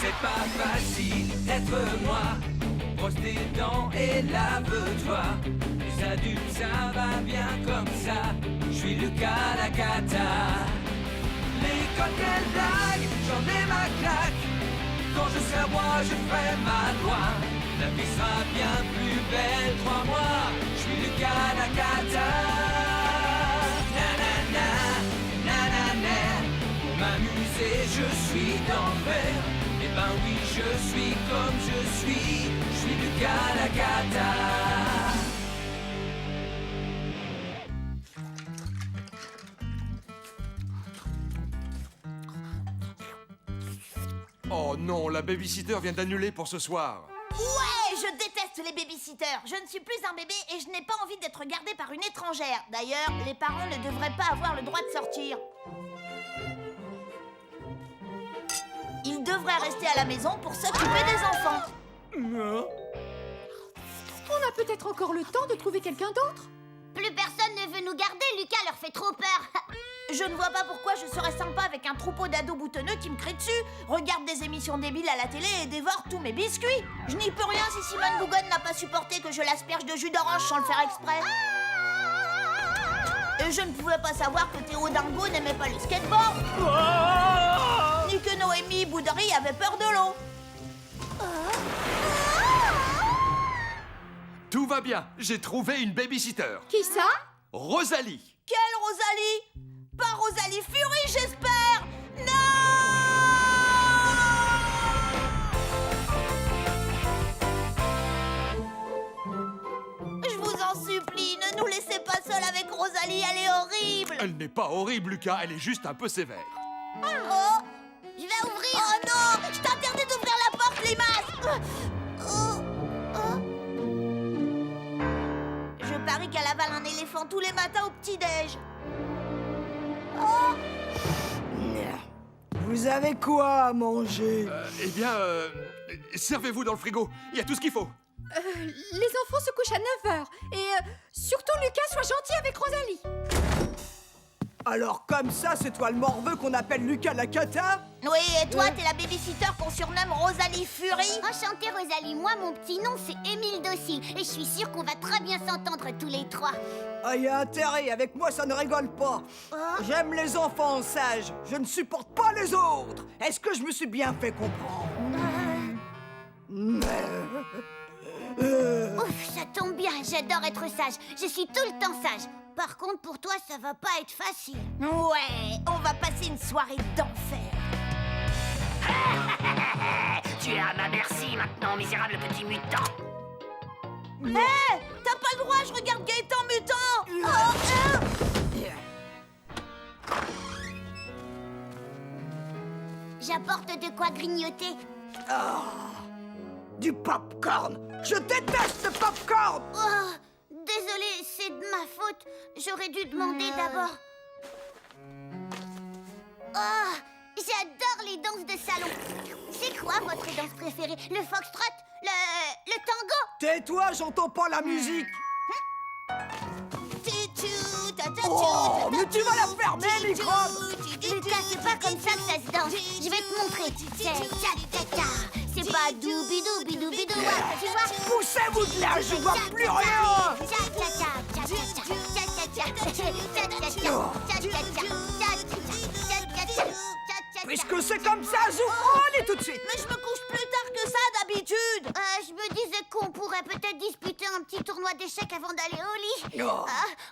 C'est pas facile d'être moi. Brosse tes dents et lave-toi. Les adultes, ça va bien comme ça. Je suis Lucas Lacata. L'école, quelle blague, j'en ai ma claque. Quand je serai roi, je ferai ma loi. La vie sera bien plus belle, crois-moi. Je suis Lucas Lacata. Nanana, nanana. Pour m'amuser, je suis d'enfer. Eh ben oui, je suis comme je suis Lucas Lacata. Oh non, la babysitter vient d'annuler pour ce soir. Ouais, je déteste les babysitters. Je ne suis plus un bébé et je n'ai pas envie d'être gardée par une étrangère. D'ailleurs, les parents ne devraient pas avoir le droit de sortir. Ils devraient rester à la maison pour s'occuper des enfants. On a peut-être encore le temps de trouver quelqu'un d'autre. Plus personne ne veut nous garder, Lucas leur fait trop peur. Je ne vois pas pourquoi je serais sympa avec un troupeau d'ados boutonneux qui me crient dessus, regarde des émissions débiles à la télé et dévore tous mes biscuits. Je n'y peux rien si Simone Bougon n'a pas supporté que je l'asperge de jus d'orange sans le faire exprès. Et je ne pouvais pas savoir que Théo Dingo n'aimait pas le skateboard. Ni que Noémie Bouderie avait peur de l'eau. Tout va bien, j'ai trouvé une babysitter. Qui ça? Rosalie. Quelle Rosalie? Pas Rosalie Fury, j'espère. Non! Je vous en supplie, ne nous laissez pas seuls avec Rosalie, elle est horrible. Elle n'est pas horrible, Lucas, elle est juste un peu sévère. Oh, Je vais ouvrir. oh non, je t'interdis d'ouvrir la porte, Limace. Je parie qu'elle avale un éléphant tous les matins au petit-déj. Vous avez quoi à manger? Eh bien, servez-vous dans le frigo, il y a tout ce qu'il faut. Les enfants se couchent à 9h. Et surtout, Lucas, sois gentil avec Rosalie. Alors comme ça, c'est toi le morveux qu'on appelle Lucas Lacata? Oui, et toi, t'es la babysitter qu'on surnomme Rosalie Fury. Enchantée Rosalie, moi mon petit nom c'est Émile Docile et je suis sûre qu'on va très bien s'entendre tous les trois. Ah, y a intérêt, avec moi ça ne rigole pas. J'aime les enfants sages, je ne supporte pas les autres. Est-ce que je me suis bien fait comprendre? Ouf, ça tombe bien, j'adore être sage, je suis tout le temps sage. Par contre pour toi ça va pas être facile. Ouais, on va passer une soirée d'enfer. Tu es à ma merci maintenant, misérable petit mutant. Hé, t'as pas le droit, je regarde Gaëtan Mutant. J'apporte de quoi grignoter. Du popcorn! Je déteste le popcorn! Oh, désolée, c'est de ma faute. J'aurais dû demander d'abord. Oh, j'adore les danses de salon. C'est quoi votre danse préférée? Le foxtrot? Le tango? Tais-toi, j'entends pas la musique! Oh, mais tu vas la fermer, microbe! Lucas, c'est pas comme ça que ça se danse. Je vais te montrer. C'est tcha-tcha-tcha. C'est pas doubi-doubi-doubi-dou. Tu vois? Poussez-vous de là, je vois plus rien! Tcha-tcha-tcha, tcha-tcha-tcha, tcha-tcha-tcha, tcha-tcha-tcha, tcha-tcha-tcha, tcha-tcha-tcha. Puisque c'est comme ça, Zoufro, allez tout de suite! Mais je me couche plus tard que ça d'habitude. Je me disais qu'on pourrait peut-être disputer un petit tournoi d'échecs avant d'aller au lit. Oh.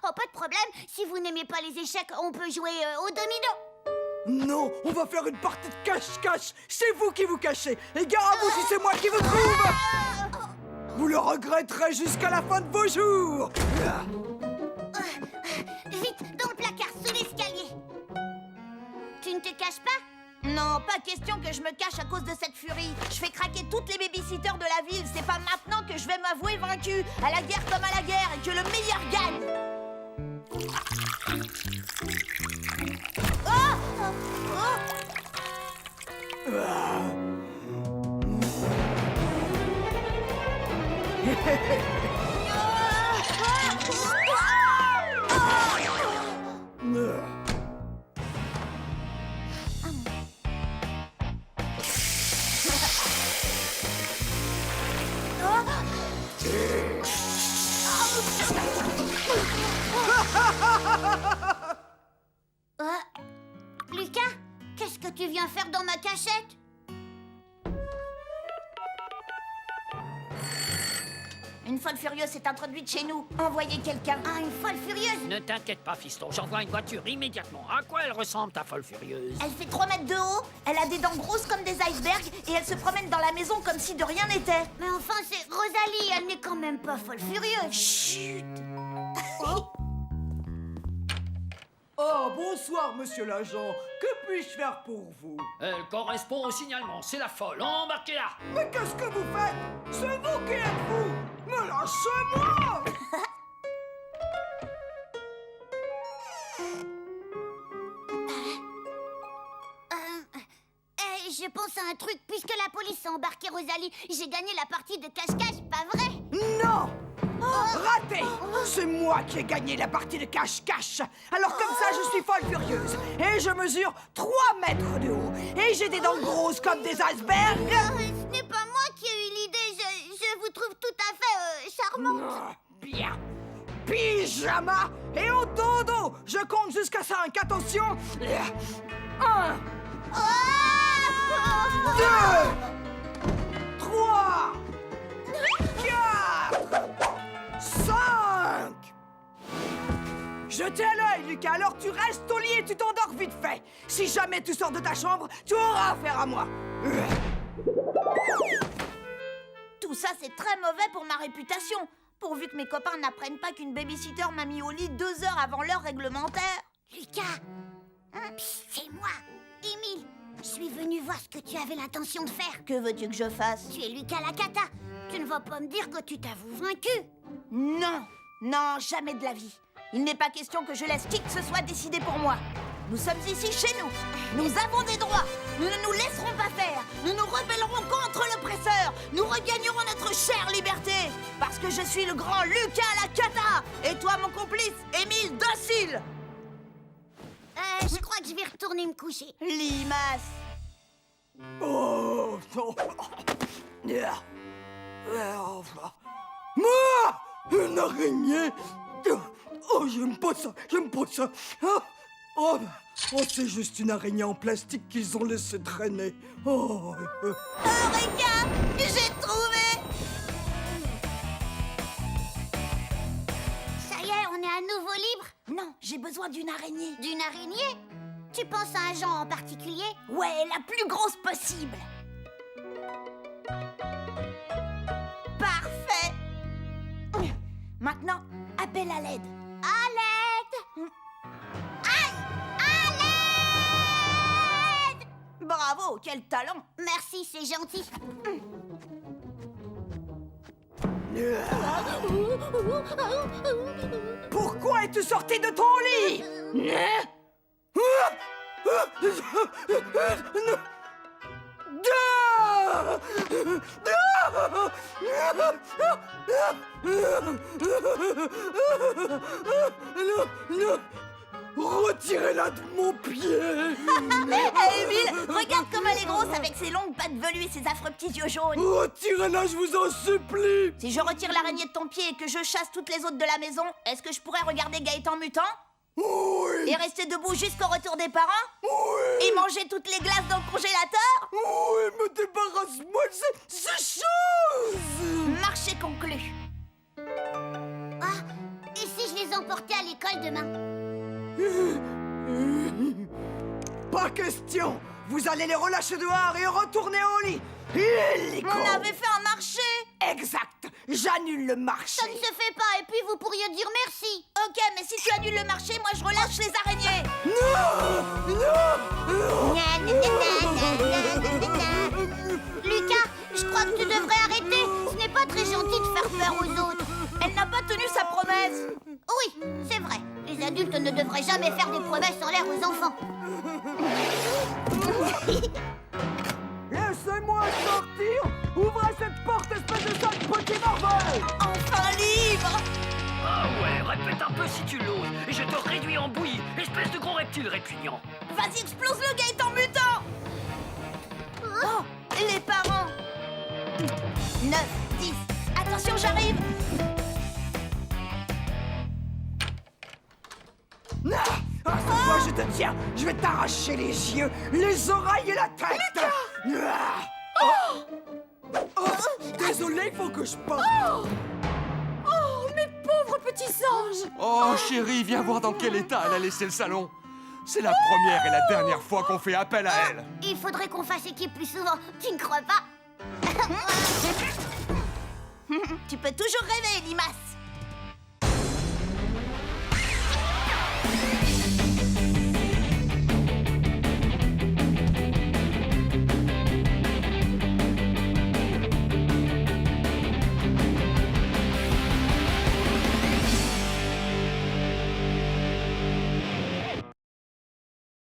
Pas de problème. Si vous n'aimez pas les échecs, on peut jouer au domino. Non, on va faire une partie de cache-cache. C'est vous qui vous cachez. Et gare à vous si c'est moi qui vous trouve. Vous le regretterez jusqu'à la fin de vos jours. Vite, dans le placard, sous l'escalier. Tu ne te caches pas? Non, pas question que je me cache à cause de cette furie. Je fais craquer toutes les babysitters de la ville. C'est pas maintenant que je vais m'avouer vaincu. À la guerre comme à la guerre, et que le meilleur gagne. Oh, Qu'est-ce que tu viens faire dans ma cachette? Une folle furieuse s'est introduite chez nous. Envoyez quelqu'un. Ah, une folle furieuse? Ne t'inquiète pas, fiston, j'envoie une voiture immédiatement. À quoi elle ressemble, ta folle furieuse? Elle fait 3 mètres de haut, elle a des dents grosses comme des icebergs et elle se promène dans la maison comme si de rien n'était. Mais enfin, c'est Rosalie, elle n'est quand même pas folle furieuse. Chut. Oh, bonsoir, monsieur l'agent. Que puis-je faire pour vous? Elle correspond au signalement, c'est la folle, embarquez-la! Mais qu'est-ce que vous faites? C'est vous qui êtes fou! Me lâchez-moi! Je pense à un truc, puisque la police a embarqué Rosalie, j'ai gagné la partie de cache-cache, pas vrai? Non! Raté! C'est moi qui ai gagné la partie de cache-cache. Alors comme ça, je suis folle furieuse. Et je mesure 3 mètres de haut. Et j'ai des dents grosses comme des icebergs. Ce n'est pas moi qui ai eu l'idée, je vous trouve tout à fait charmante. Ah, bien. Pyjama et au dodo. Je compte jusqu'à 5. Attention. 1, 2, 3, 4, 5. Je tiens l'œil, Lucas, alors tu restes au lit et tu t'endors vite fait. Si jamais tu sors de ta chambre, tu auras affaire à moi. Tout ça, c'est très mauvais pour ma réputation. Pourvu que mes copains n'apprennent pas qu'une babysitter m'a mis au lit 2 heures avant l'heure réglementaire. Lucas, c'est moi, Émile. Je suis venue voir ce que tu avais l'intention de faire. Que veux-tu que je fasse? Tu es Lucas Lacata. Tu ne vas pas me dire que tu t'avoues vaincu. Non, non, jamais de la vie. Il n'est pas question que je laisse qui que ce soit décider pour moi. Nous sommes ici chez nous. Nous avons des droits. Nous ne nous laisserons pas faire. Nous nous rebellerons contre l'oppresseur. Nous regagnerons notre chère liberté. Parce que je suis le grand Lucas Lacata. Et toi, mon complice, Émile Docile. Je crois que je vais retourner me coucher. Limace. Oh, oh. Moi, une araignée. Oh, j'aime pas ça, j'aime pas ça. Oh, c'est juste une araignée en plastique qu'ils ont laissé traîner. Oh, Eureka, j'ai trouvé. Ça y est, on est à nouveau libre. Non, j'ai besoin d'une araignée. D'une araignée? Tu penses à un genre en particulier? Ouais, la plus grosse possible. Parfait. Maintenant, appelle à l'aide. À l'aide! Aïe! À l'aide! Bravo, quel talent. Merci, c'est gentil. pourquoi es-tu sorti de ton lit? Retirez-la de mon pied. Émile, regarde comme elle est grosse avec ses longues pattes velues et ses affreux petits yeux jaunes. Retirez-la, je vous en supplie. Si je retire l'araignée de ton pied et que je chasse toutes les autres de la maison, est-ce que je pourrais regarder Gaëtan mutant? Oui. Et rester debout jusqu'au retour des parents? Oui. Et manger toutes les glaces dans le congélateur? Oui, me débarrasse-moi de ces choses. Marché conclu. Ah, et si je les emportais à l'école demain? Pas question. Vous allez les relâcher dehors et retourner au lit. Illico. On avait fait un marché. Exact. J'annule le marché. Ça ne se fait pas, et puis vous pourriez dire merci. Ok, mais si tu annules le marché, moi je relâche les araignées. Lucas, je crois que tu devrais arrêter. Ce n'est pas très gentil de faire peur aux autres. Elle n'a pas tenu sa promesse. Oui, c'est vrai. Les adultes ne devraient jamais faire des promesses en l'air aux enfants. Laissez-moi sortir. Ouvrez cette porte, espèce de sale petit morveux. Enfin libre. Ah ouais, répète un peu si tu l'oses, et je te réduis en bouillie, espèce de gros reptile répugnant. Vas-y, explose le Gaëtan mutant. Oh, les parents. 9, 10. Attention, j'arrive. Cette fois, je te tiens. Je vais t'arracher les yeux, les oreilles et la tête. Désolé, faut que je parte. Oh, mes pauvres petits anges! Oh, chérie, viens voir dans quel état elle a laissé le salon. C'est la première et la dernière fois qu'on fait appel à elle. Il faudrait qu'on fasse équipe plus souvent, tu ne crois pas? Tu peux toujours rêver, Limace.